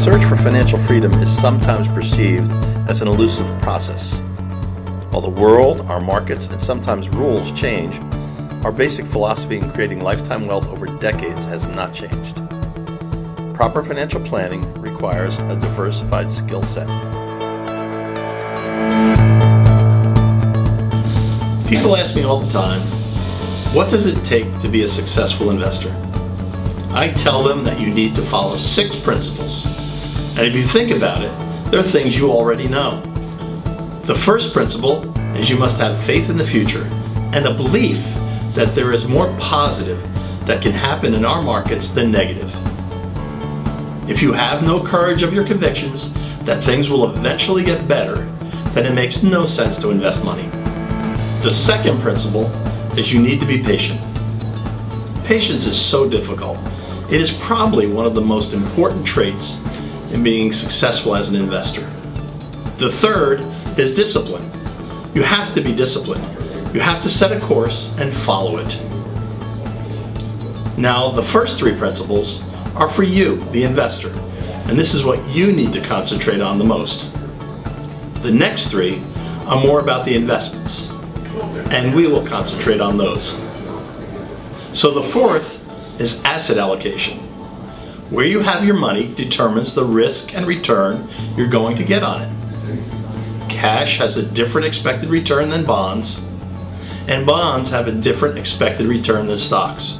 search for financial freedom is sometimes perceived as an elusive process. While the world, our markets, and sometimes rules change, our basic philosophy in creating lifetime wealth over decades has not changed. Proper financial planning requires a diversified skill set. People ask me all the time, what does it take to be a successful investor? I tell them that you need to follow 6 principles. And if you think about it, they're things you already know. The first principle is you must have faith in the future and a belief that there is more positive that can happen in our markets than negative. If you have no courage of your convictions that things will eventually get better, then it makes no sense to invest money. The second principle is you need to be patient. Patience is so difficult. It is probably one of the most important traits in being successful as an investor. The third is discipline. You have to be disciplined. You have to set a course and follow it. Now, the first 3 principles are for you, the investor, and this is what you need to concentrate on the most. The next 3 are more about the investments, and we will concentrate on those. So the fourth is asset allocation. Where you have your money determines the risk and return you're going to get on it. Cash has a different expected return than bonds, and bonds have a different expected return than stocks.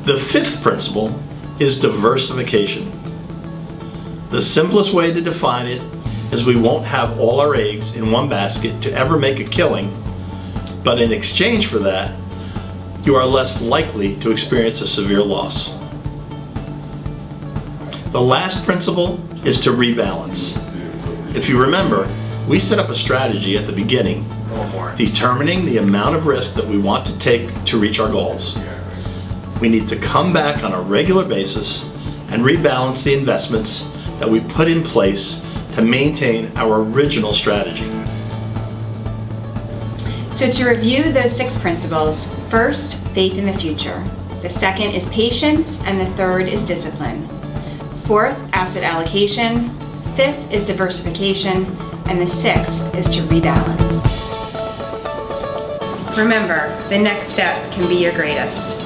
The 5th principle is diversification. The simplest way to define it is we won't have all our eggs in one basket to ever make a killing, but in exchange for that, you are less likely to experience a severe loss. The last principle is to rebalance. If you remember, we set up a strategy at the beginning, determining the amount of risk that we want to take to reach our goals. We need to come back on a regular basis and rebalance the investments that we put in place to maintain our original strategy. So to review those 6 principles, first, faith in the future. The second is patience, and the third is discipline. 4th, asset allocation. 5th is diversification, and the 6th is to rebalance. Remember, the next step can be your greatest.